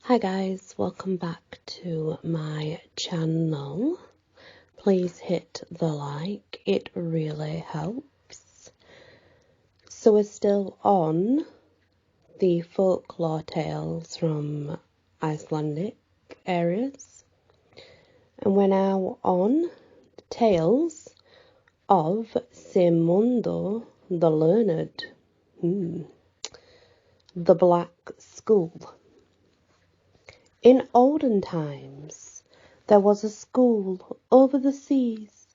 Hi guys, welcome back to my channel. Please hit the like, it really helps. So we're still on the folklore tales from Icelandic areas, and we're now on the tales of Saemunder the Learned, the Black School. In olden times, there was a school over the seas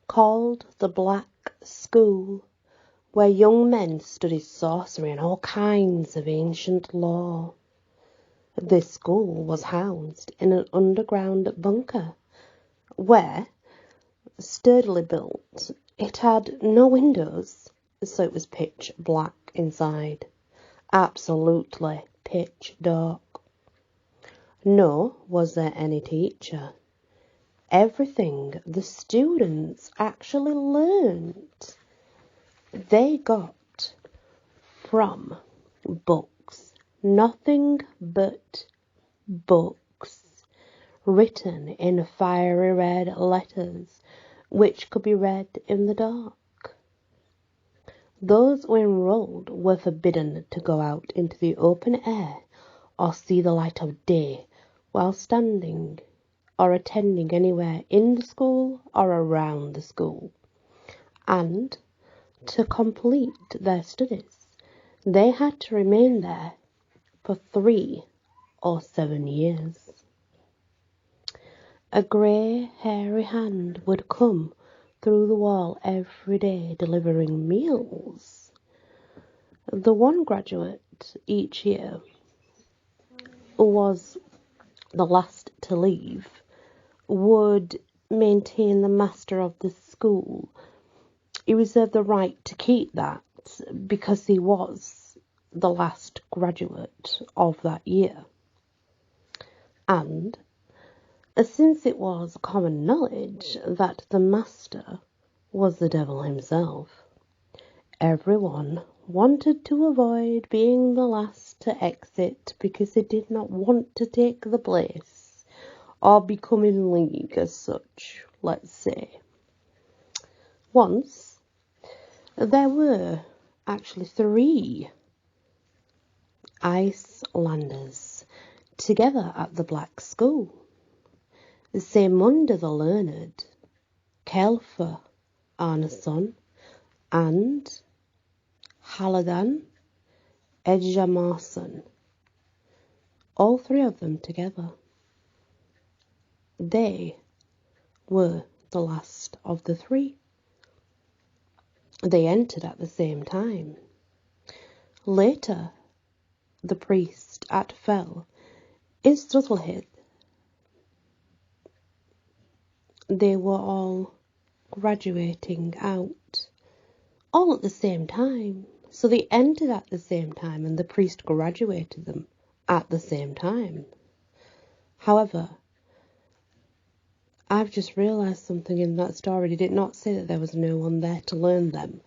called the Black School, where young men studied sorcery and all kinds of ancient lore. This school was housed in an underground bunker, where, sturdily built, it had no windows, so it was pitch black inside. Absolutely pitch dark. Nor was there any teacher. Everything the students actually learned, they got from books. Nothing but books, written in fiery red letters, which could be read in the dark. Those who enrolled were forbidden to go out into the open air or see the light of day while standing or attending anywhere in the school or around the school. And to complete their studies, they had to remain there for 3 or 7 years. A grey, hairy hand would come through the wall every day delivering meals. The one graduate each year was the last to leave, would maintain the master of the school. He reserved the right to keep that because he was the last graduate of that year. And since it was common knowledge that the master was the devil himself, everyone wanted to avoid being the last to exit because they did not want to take the place or become in league as such, let's say. Once, there were actually 3 Icelanders together at the Black School. Saemunder the Learned, Kelfa Arnason, and Haladan Edjamarson. All 3 of them together. They were the last of the 3. They entered at the same time. Later, the priest at Fell in Stuthelhead, they were all graduating out, all at the same time. So they entered at the same time and the priest graduated them at the same time. However, I've just realised something in that story. They did not say that there was no one there to learn them,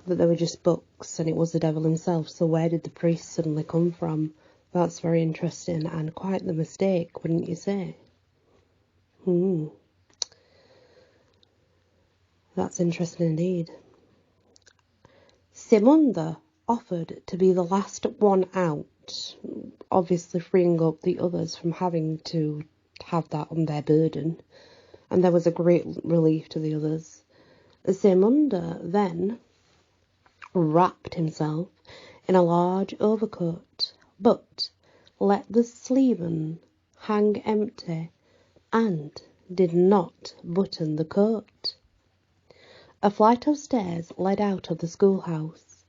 that they were just books and it was the devil himself. So where did the priest suddenly come from? That's very interesting and quite the mistake, wouldn't you say? That's interesting indeed. Saemunder offered to be the last one out, obviously freeing up the others from having to have that on their burden, and there was a great relief to the others. Saemunder then wrapped himself in a large overcoat, but let the sleeven hang empty and did not button the coat. A flight of stairs led out of the schoolhouse.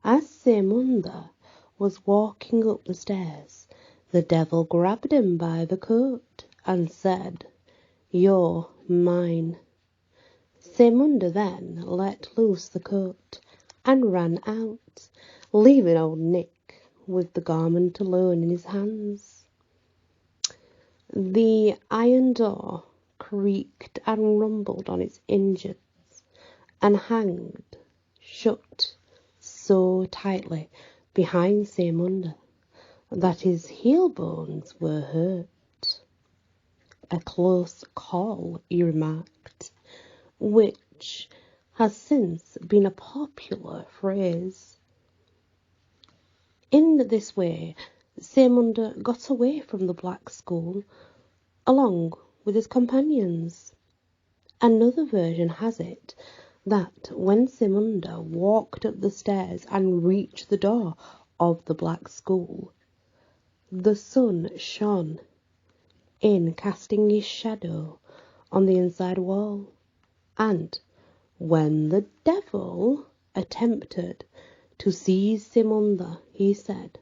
As Saemunder was walking up the stairs, the devil grabbed him by the coat and said, "You're mine." Saemunder then let loose the coat and ran out, leaving old Nick with the garment alone in his hands. The iron door creaked and rumbled on its hinges and hanged shut so tightly behind Saemunder that his heel bones were hurt. A close call, he remarked, which has since been a popular phrase. In this way, Saemunder got away from the Black School along with his companions. Another version has it that when Saemunder walked up the stairs and reached the door of the Black School, the sun shone in, casting his shadow on the inside wall. And when the devil attempted to seize Saemunder, he said,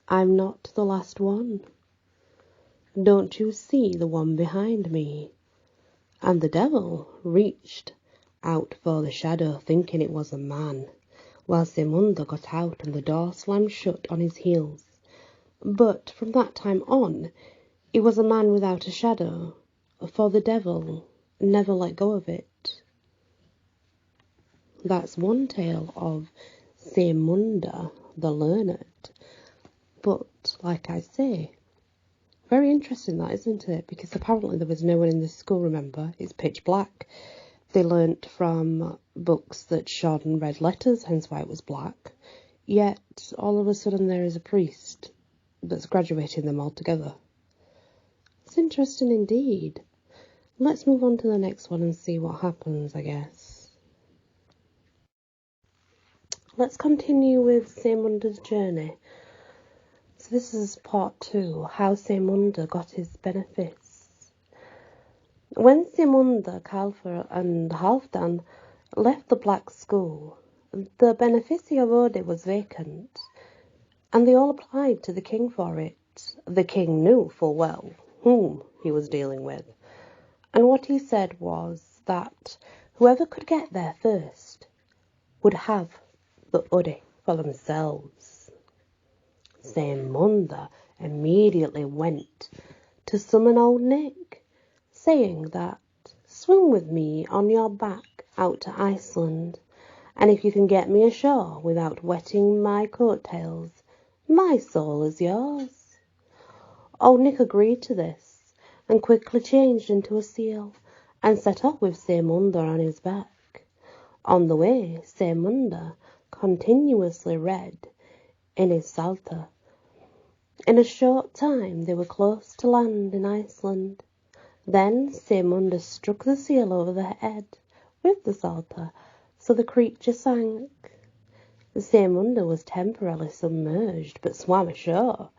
"I'm not the last one. Don't you see the one behind me?" And the devil reached out for the shadow, thinking it was a man, while Saemunder got out and the door slammed shut on his heels. But from that time on, it was a man without a shadow, for the devil never let go of it. That's one tale of Saemunder the Learned. But, like I say, very interesting that, isn't it? Because apparently there was no one in this school, remember? It's pitch black. They learnt from books that shone red letters, hence why it was black. Yet, all of a sudden there is a priest that's graduating them all together. It's interesting indeed. Let's move on to the next one and see what happens, I guess. Let's continue with Saemunder's journey. So this is part 2, how Saemunder got his benefice. When Saemunder, Calfer and Halfdan left the Black School, the benefice of Ode was vacant, and they all applied to the king for it. The king knew full well whom he was dealing with, and what he said was that whoever could get there first would have the Ode for themselves. Saemunder immediately went to summon Old Nick, saying that, "Swim with me on your back out to Iceland, and if you can get me ashore without wetting my coattails, my soul is yours." Old Nick agreed to this, and quickly changed into a seal, and set off with Saemunder on his back. On the way, Saemunder continuously read in his psalter. In a short time they were close to land in Iceland. Then Saemunder struck the seal over the head with the psalter, so the creature sank. Saemunder was temporarily submerged, but swam ashore,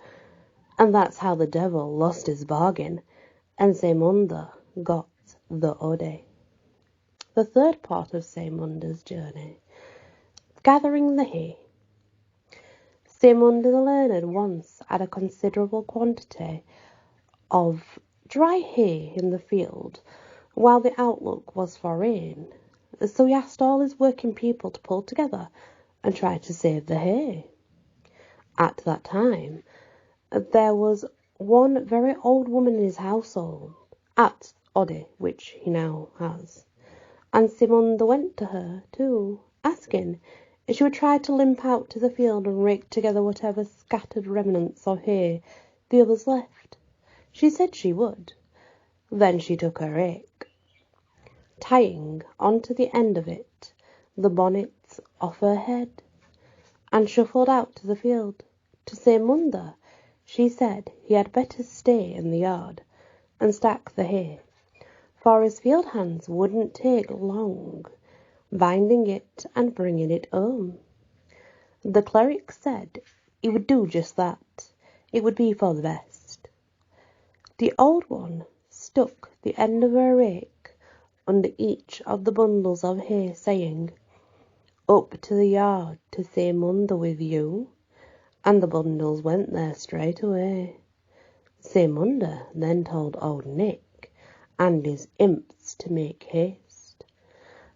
and that's how the devil lost his bargain, and Saemunder got the Ode. The third part of Saemunder's journey, gathering the hay. Saemunder the Learned once had a considerable quantity of dry hay in the field, while the outlook was for rain, so he asked all his working people to pull together and try to save the hay. At that time, there was one very old woman in his household, at Ode, which he now has, and Saemunder went to her too, asking if she would try to limp out to the field and rake together whatever scattered remnants of hay the others left. She said she would. Then she took her rake, tying onto the end of it the bonnet off her head, and shuffled out to the field. To Saemunder, she said he had better stay in the yard and stack the hay, for his field hands wouldn't take long binding it and bringing it home. The cleric said he would do just that. It would be for the best. The old one stuck the end of her rake under each of the bundles of hay, saying, "Up to the yard to Saemunder with you," and the bundles went there straight away. Saemunder then told Old Nick and his imps to make haste,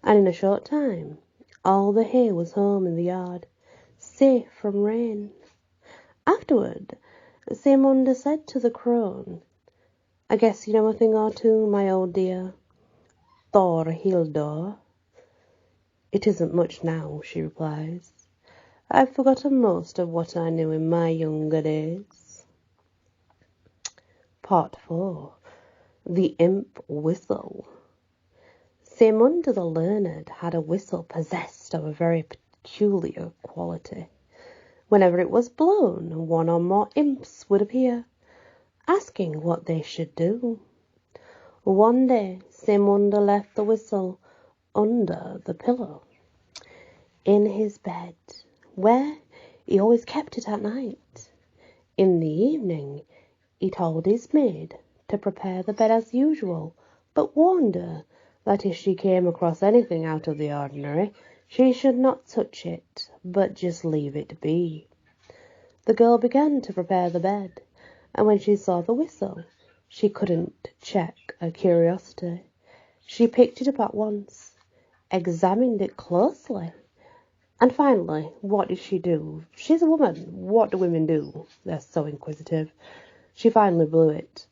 and in a short time all the hay was home in the yard, safe from rain. Afterward, Saemunder said to the crone, "I guess you know a thing or two, my old dear." "Thor Hildor." "It isn't much now," she replies. I've forgotten most of what I knew in my younger days. Part 4. The Imp Whistle. Saemunder the Learned had a whistle possessed of a very peculiar quality. Whenever it was blown, one or more imps would appear, asking what they should do. One day, Saemunder left the whistle under the pillow in his bed, where he always kept it at night. In the evening, he told his maid to prepare the bed as usual, but warned her that if she came across anything out of the ordinary, she should not touch it, but just leave it be. The girl began to prepare the bed, and when she saw the whistle, she couldn't check her curiosity. She picked it up at once, examined it closely, and finally, what did she do? She's a woman. What do women do? They're so inquisitive. She finally blew it,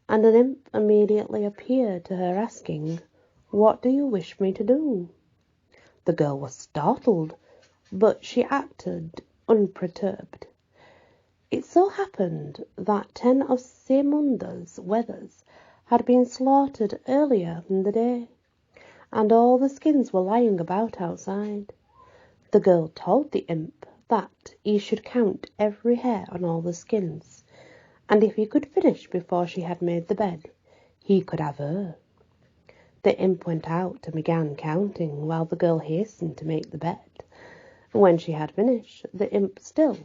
and an imp immediately appeared to her asking, "What do you wish me to do?" The girl was startled, but she acted unperturbed. It so happened that 10 of Saemunder's wethers had been slaughtered earlier in the day, and all the skins were lying about outside. The girl told the imp that he should count every hair on all the skins, and if he could finish before she had made the bed, he could have her. The imp went out and began counting while the girl hastened to make the bed. When she had finished, the imp still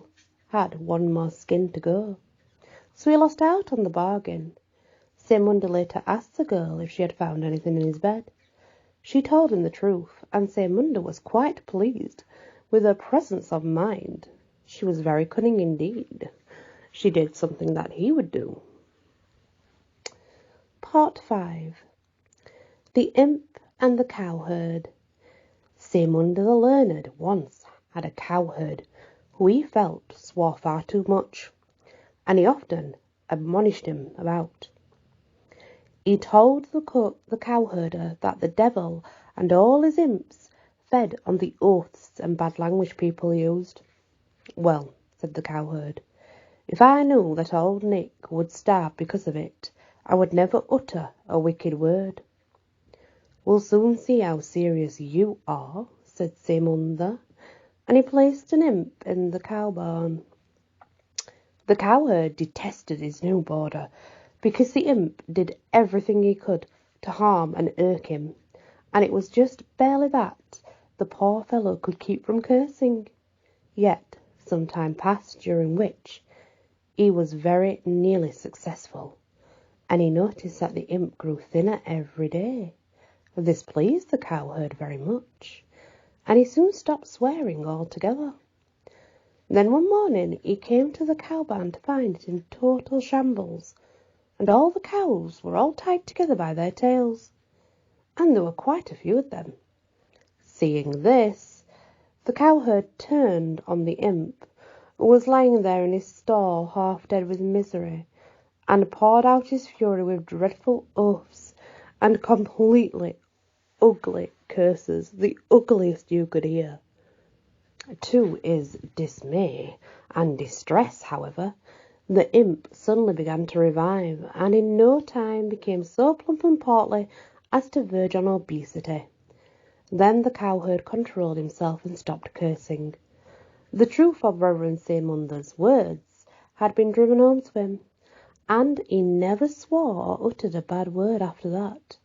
had one more skin to go, so he lost out on the bargain. Saemunder later asked the girl if she had found anything in his bed. She told him the truth, and Saemunder was quite pleased with her presence of mind. She was very cunning indeed. She did something that he would do. Part 5. The Imp and the Cowherd. Saemunder the Learned once had a cowherd who he felt swore far too much, and he often admonished him about. He told the cowherder that the devil and all his imps fed on the oaths and bad language people used. "Well," said the cowherd, "if I knew that old Nick would starve because of it, I would never utter a wicked word." "We'll soon see how serious you are," said Saemunder, and he placed an imp in the cow barn. The cowherd detested his new boarder because the imp did everything he could to harm and irk him, and it was just barely that the poor fellow could keep from cursing. Yet some time passed during which he was very nearly successful, and he noticed that the imp grew thinner every day. This pleased the cowherd very much, and he soon stopped swearing altogether. Then one morning he came to the cow barn to find it in total shambles, and all the cows were all tied together by their tails, and there were quite a few of them. Seeing this, the cowherd turned on the imp, who was lying there in his stall half dead with misery, and poured out his fury with dreadful oaths and completely ugly curses, the ugliest you could hear. To his dismay and distress, however, the imp suddenly began to revive, and in no time became so plump and portly as to verge on obesity. Then the cowherd controlled himself and stopped cursing. The truth of Reverend Saemunder's words had been driven home to him, and he never swore or uttered a bad word after that.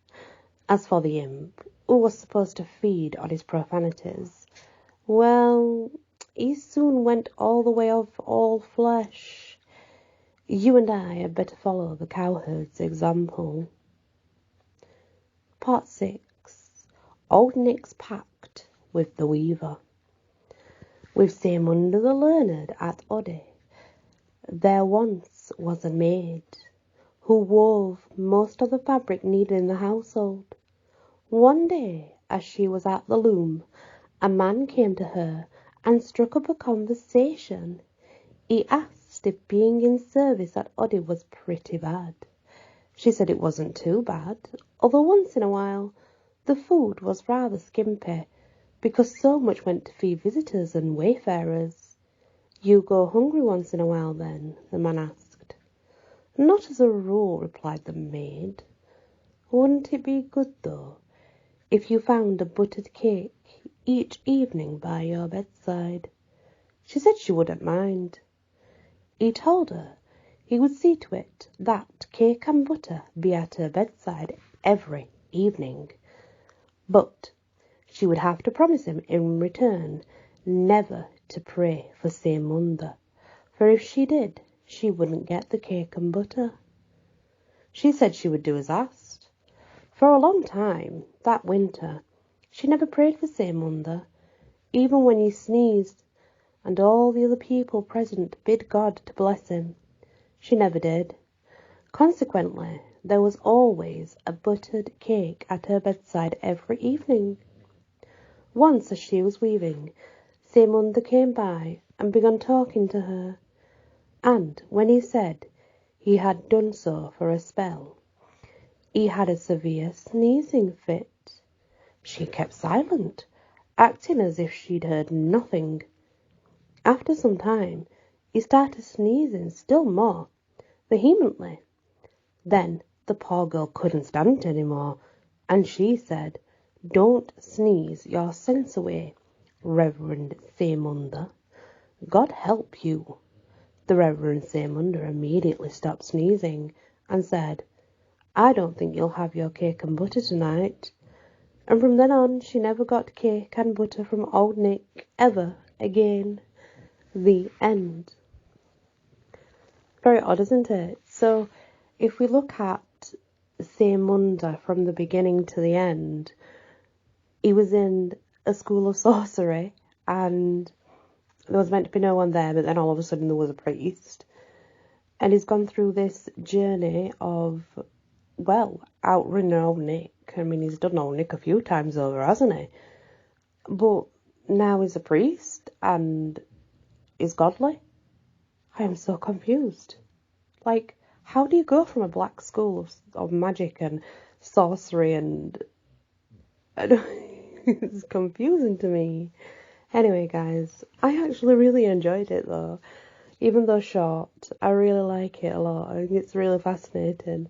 As for the imp, who was supposed to feed on his profanities, well, he soon went all the way of all flesh. You and I had better follow the cowherd's example. Part 6. Old Nick's Pact with the Weaver. With Saemunder the Learned at Oddi, there once was a maid who wove most of the fabric needed in the household. One day, as she was at the loom, a man came to her and struck up a conversation. He asked if being in service at Oddi was pretty bad. She said it wasn't too bad, although once in a while the food was rather skimpy, because so much went to feed visitors and wayfarers. You go hungry once in a while then? The man asked. Not as a rule, replied the maid. Wouldn't it be good, though, if you found a buttered cake each evening by your bedside? She said she wouldn't mind. He told her he would see to it that cake and butter be at her bedside every evening, but she would have to promise him in return never to pray for Saemunder, for if she did, she wouldn't get the cake and butter. She said she would do as asked. For a long time, that winter, she never prayed for Saemunder, even when he sneezed, and all the other people present bid God to bless him. She never did. Consequently, there was always a buttered cake at her bedside every evening. Once, as she was weaving, Saemunder came by and began talking to her, and when he said he had done so for a spell, he had a severe sneezing fit. She kept silent, acting as if she'd heard nothing. After some time, he started sneezing still more vehemently. Then the poor girl couldn't stand it any more, and she said, Don't sneeze your sense away, Reverend Saemunder. God help you. The Reverend Saemunder immediately stopped sneezing and said, I don't think you'll have your cake and butter tonight. And from then on, she never got cake and butter from Old Nick ever again. The end. Very odd, isn't it? So, if we look at Saemunder from the beginning to the end, he was in a school of sorcery, and there was meant to be no one there, but then all of a sudden there was a priest. And he's gone through this journey of, well, outrunning Old Nick. I mean, he's done Old Nick a few times over, hasn't he? But now he's a priest, and is godly. I am so confused. Like, how do you go from a black school of magic and sorcery and it's confusing to me. Anyway, guys, I actually really enjoyed it though. Even though short, I really like it a lot. I think it's really fascinating.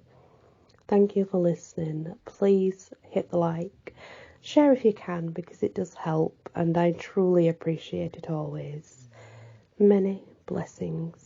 Thank you for listening. Please hit the like. Share if you can, because it does help, and I truly appreciate it always. Many blessings.